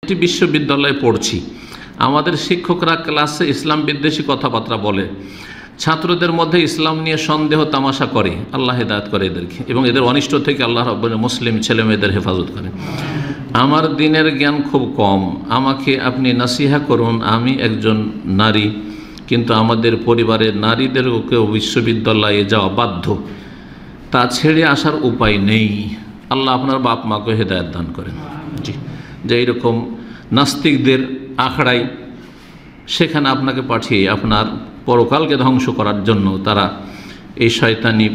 একটি বিশ্ববিদ্যালয়ে পড়ছি। আমাদের শিক্ষকরা ক্লাসে ইসলাম বিদ্বেষী কথাবার্তা বলে, ছাত্রদের মধ্যে ইসলাম নিয়ে সন্দেহ তামাশা করে। আল্লাহ হেদায়েত করে এদেরকে এবং এদের অনিষ্ট থেকে আল্লাহ রাব্বুল মুসলিম ছেলে মেয়েদের হেফাজত করেন। আমার দ্বীনের জ্ঞান খুব কম, আমাকে আপনি নাসিহা করুন। আমি একজন নারী, কিন্তু আমাদের পরিবারের নারীদেরকেও বিশ্ববিদ্যালয়ে যাওয়া বাধ্য, তা ছেড়ে আসার উপায় নেই। আল্লাহ আপনার বাপ মাকে হেদায়েত দান করেন। জি, যে এইরকম নাস্তিকদের আখড়াই, সেখানে আপনাকে পাঠিয়ে আপনার পরকালকে ধ্বংস করার জন্য তারা এই শয়তানি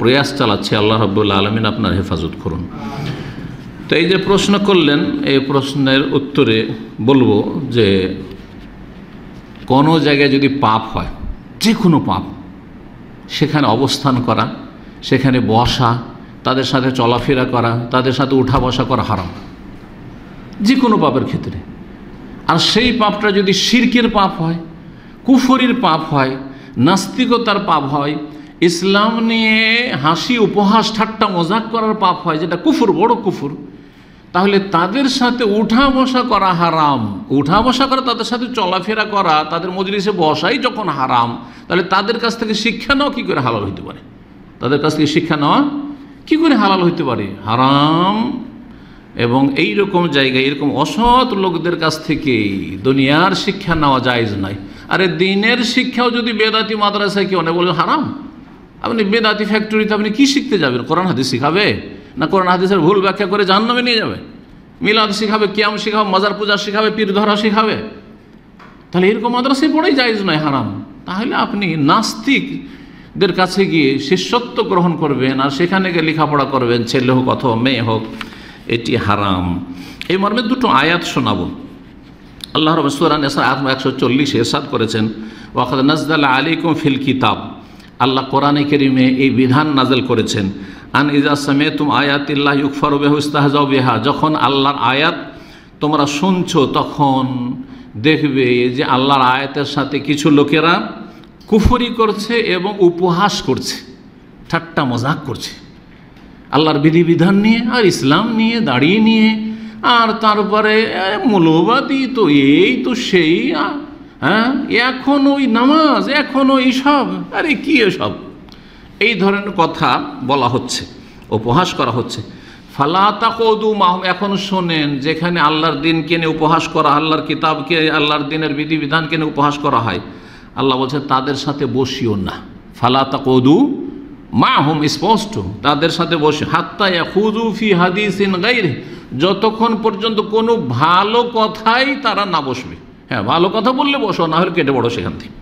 প্রয়াস চালাচ্ছে। আল্লাহ রাব্বুল আলামিন আপনার হেফাজত করুন। তো এই যে প্রশ্ন করলেন, এই প্রশ্নের উত্তরে বলবো যে কোনো জায়গায় যদি পাপ হয়, যে কোনো পাপ, সেখানে অবস্থান করা, সেখানে বসা, তাদের সাথে চলাফেরা করা, তাদের সাথে উঠা বসা করা হারাম, যে কোনো পাপের ক্ষেত্রে। আর সেই পাপটা যদি শিরকের পাপ হয়, কুফরির পাপ হয়, নাস্তিকতার পাপ হয়, ইসলাম নিয়ে হাসি উপহাস ঠাট্টা মজাক করার পাপ হয়, যেটা কুফর, বড় কুফর, তাহলে তাদের সাথে উঠা বসা করা হারাম। উঠা বসা করা, তাদের সাথে চলাফেরা করা, তাদের মজলিসে বসাই যখন হারাম, তাহলে তাদের কাছ থেকে শিক্ষা নেওয়া কী করে হালাল হইতে পারে? তাদের কাছ থেকে শিক্ষা নেওয়া কী করে হালাল হইতে পারে? হারাম। এবং এই রকম জায়গায় এরকম অসৎ লোকদের কাছ থেকে দুনিয়ার শিক্ষা নেওয়া জায়েজ নয়। আরে দিনের শিক্ষাও যদি বেদাতি মাদ্রাসায় কেউ নেই, বলবেন হারাম। আপনি বেদাতি ফ্যাক্টরিতে আপনি কি শিখতে যাবেন? কোরআন হাদিস শিখাবে? না কোরআন হাদিসের ভুল ব্যাখ্যা করে জাহান্নামে নিয়ে যাবে? মিলাদ শিখাবে, কিয়াম শিখাবে, মাজার পূজা শিখাবে, পীর ধরা শিখাবে? তাহলে এরকম মাদ্রাসায় পড়াই জায়েজ নয়, হারাম। তাহলে আপনি নাস্তিকদের কাছে গিয়ে শিষ্যত্ব গ্রহণ করবেন আর সেখানে গিয়ে লেখাপড়া করবেন, ছেলে হোক অথবা মেয়ে হোক, এটি হারাম। এই মর্মে দুটো আয়াত শোনাবো। আল্লাহ রাব্বুল সূরা নিসা আয়াত 140 ইরশাদ করেছেন, ওয়াকাদ নাযালা আলাইকুম ফিল কিতাব। আল্লাহ কোরআনে কারীমে এই বিধান নাযিল করেছেন, আন ইযা সামি'তুম আয়াতিল্লাহি ইউকফারু বিহা ওয়াস্তাহজাউ বিহা। যখন আল্লাহর আয়াত তোমরা শুনছো, তখন দেখবে যে আল্লাহর আয়াতের সাথে কিছু লোকেরা কুফরি করছে এবং উপহাস করছে, ঠাট্টা মজাক করছে আল্লাহর বিধিবিধান নিয়ে আর ইসলাম নিয়ে, দাঁড়িয়ে নিয়ে, আর তারপরে মৌলবাদী তো এই তো সেই, হ্যাঁ এখন ওই নামাজ, এখন ওই সব, আরে কি এসব, এই ধরনের কথা বলা হচ্ছে, উপহাস করা হচ্ছে। ফালা তাকুদু মাহুম। এখন শোনেন, যেখানে আল্লাহর দিনকে নিয়ে উপহাস করা, আল্লাহর কিতাবকে, আল্লাহর দিনের বিধিবিধানকে নিয়ে উপহাস করা হয়, আল্লাহ বলছে তাদের সাথে বসিও না। ফালা তাকুদু মাহুম, স্পষ্ট, তাদের সাথে বসে, হাত্তা ইয়াখুযু ফি হাদিসিন গায়রিহি, যতক্ষণ পর্যন্ত কোনো ভালো কথাই তারা না বসবে। হ্যাঁ, ভালো কথা বললে বসো, না হলে কেটে পড়ো সেখান থেকে।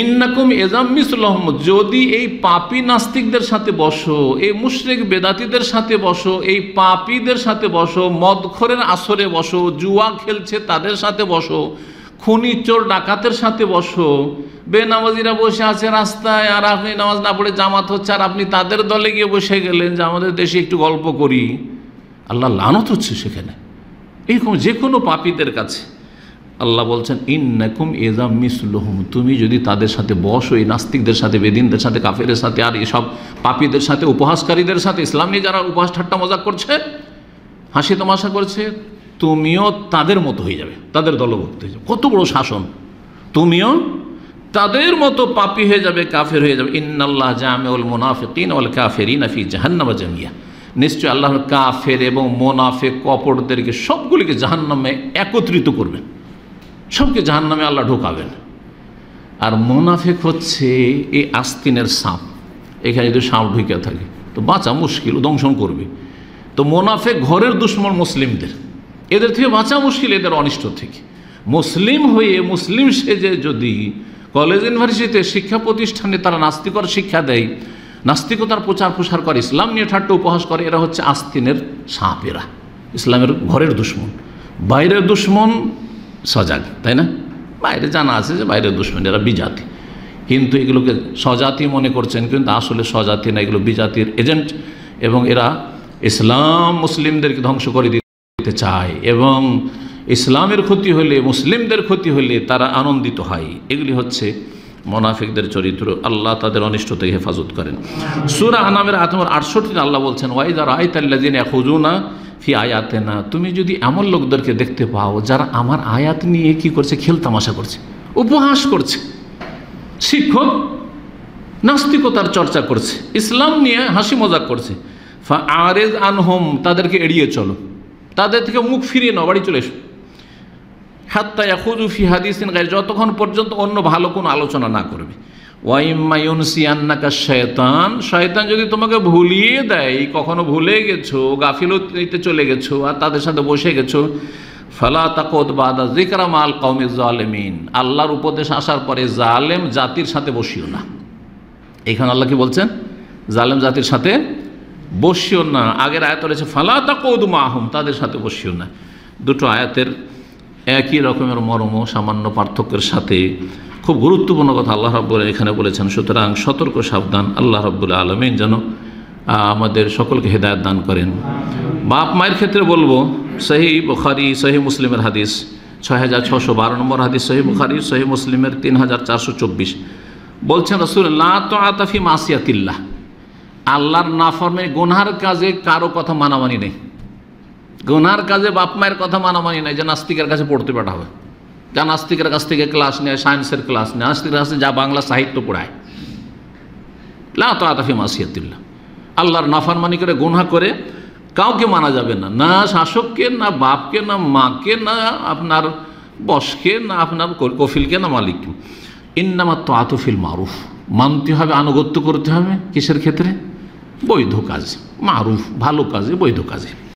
ইন্নাকুম ইযাম মিসলুহুম, যদি এই পাপী নাস্তিকদের সাথে বসো, এই মুশরিক বেদাতীদের সাথে বসো, এই পাপীদের সাথে বসো, মদখোরের আসরে বসো, জুয়া খেলছে তাদের সাথে বসো, খুনি চোর ডাকাতের সাথে বসো, বেনামাজিরা বসে আছে রাস্তায়, আর আপনি নামাজ না পড়ে জামাত হচ্ছে, আর আপনি তাদের দলে গিয়ে বসে গেলেন যে আমাদের দেশে একটু গল্প করি, আল্লাহ লানত হচ্ছে সেখানে। এরকম যে কোনো পাপীদের কাছে আল্লাহ বলছেন, ইন্নাকুম ইযাম মিসলুহুম, তুমি যদি তাদের সাথে বসো, এই নাস্তিকদের সাথে, বেদিনদের সাথে, কাফেরের সাথে, আর এসব পাপীদের সাথে, উপহাসকারীদের সাথে, ইসলাম নিয়ে যারা উপহাস ঠাট্টা মজাক করছে, হাসি তামাশা করছে, তুমিও তাদের মতো হয়ে যাবে, তাদের দলভুক্ত হয়ে যাবে। কত বড় শাসন! তুমিও তাদের মতো পাপী হয়ে যাবে, কাফের হয়ে যাবে। ইন্নাল্লাহ জামিউল মুনাফিকিন ওয়াল কাফিরিনা ফি জাহান্নাম জামিয়া, নিশ্চয় আল্লাহ কাফের এবং মুনাফিক কপটদেরকে সবগুলিকে জাহান্নামে একত্রিত করবেন, সবকে জাহান্নামে আল্লাহ ঢোকাবেন। আর মুনাফিক হচ্ছে এই আস্তিনের সাপ, এখানে যদি সাপ ঢুকে থাকে তো বাঁচা মুশকিল, দংশন করবে। তো মুনাফিক ঘরের দুশ্মন মুসলিমদের, এদের থেকে বাঁচা মুশকিল, এদের অনিষ্ট থেকে। মুসলিম হয়ে, মুসলিম সেজে যদি কলেজ ইউনিভার্সিটিতে, শিক্ষা প্রতিষ্ঠানে তারা নাস্তিকর শিক্ষা দেয়, নাস্তিকতার প্রচার প্রসার করে, ইসলাম নিয়ে ঠাট্টা উপহাস করে, এরা হচ্ছে আস্তিনের সাপ। এরা ইসলামের ঘরের দুশ্মন। বাইরের দুশ্মন সজাগ, তাই না? বাইরে জানা আছে যে বাইরের দুশ্মন, এরা বিজাতি, কিন্তু এগুলোকে স্বজাতি মনে করছেন, কিন্তু আসলে স্বজাতি না, এগুলো বিজাতির এজেন্ট, এবং এরা ইসলাম মুসলিমদেরকে ধ্বংস করে দিতে চায়, এবং ইসলামের ক্ষতি হলে, মুসলিমদের ক্ষতি হলে তারা আনন্দিত হয়। এগুলি হচ্ছে মুনাফিকদের চরিত্র। আল্লাহ তাদের অনিষ্ট থেকে হেফাজত করেন। সূরা আনামের আয়াত নম্বর 68 আল্লাহ বলছেন, ওয়াইযা রাআইতাল্লাযীনা ইয়াখুযুনা ফি আয়াতেনা, তুমি যদি এমন লোকদেরকে দেখতে পাও যারা আমার আয়াত নিয়ে কি করছে, খেলতামাশা করছে, উপহাস করছে। শিক্ষক নাস্তিকতার চর্চা করছে, ইসলাম নিয়ে হাসি মজাক করছে, ফাআরিজ আনহুম, তাদেরকে এড়িয়ে চলো, তাদের থেকে মুখ ফিরিয়ে নাও, বাড়ি চলে এসো। হাত্তা ইয়াখুযু ফি হাদিসিন গায়র, যতক্ষণ পর্যন্ত অন্য ভালো কোনো আলোচনা না করবে। ওয়া ইম্মা ইউনসিয়ান্নাকা শায়তান, শয়তান যদি তোমাকে ভুলিয়ে দেয়, কখনো ভুলে গেছো, গাফিলতিতে চলে গেছো আর তাদের সাথে বসে গেছো, ফালা তাকুদ বাদা যিকরা মাল কওমিজ জালিমিন, আল্লাহর উপদেশ আসার পরে জালেম জাতির সাথে বসিও না। এখানে আল্লাহ কি বলছেন? জালেম জাতির সাথে বসিও না। আগের আয়াত রয়েছে ফালা তাকুদ মাহুম, তাদের সাথে বসিও না। দুটো আয়াতের একই রকমের মর্ম, সামান্য পার্থক্যের সাথে খুব গুরুত্বপূর্ণ কথা আল্লাহ রাব্বুল এখানে বলেছেন। সুতরাং সতর্ক সাবধান, আল্লাহ রাব্বুল আলামিন যেন আমাদের সকলকে হেদায়েত দান করেন। বাপ মায়ের ক্ষেত্রে বলবো, সহিহ বুখারী সহিহ মুসলিমের হাদিস 6612 নম্বর হাদিস, সহিহ বুখারী সহিহ মুসলিমের 3424 বলছেন রাসূলুল্লাহ, লা তাআতা ফি মাসিয়াতিল্লাহ, আল্লাহর নাফরমানি গুনার কাজে কারো কথা মানামানি নেই। গুনার কাজে বাপ মায়ের কথা মানামানি নেই। যে নাস্তিকের কাছে পড়তে পাঠাবে, যা নাস্তিকের কাছ থেকে ক্লাস নেয়, সায়েন্সের ক্লাস নেয়, নাস্তিকের কাছে যা বাংলা সাহিত্য পড়ায়, লা তাআতা ফি মাসিয়াতিল্লাহ, আল্লাহর নাফরমানি করে গুনাহ করে কাউকে মানা যাবে না, না শাসককে, না বাপকে, না মাকে, না আপনার বসকে, না আপনার কফিলকে, না মালিককে। ইন্নামা তাআতু ফিল মারুফ, মানতে হবে, আনুগত্য করতে হবে কিসের ক্ষেত্রে? বৈধ কাজ, মারুফ ভালো কাজে, বৈধ কাজে।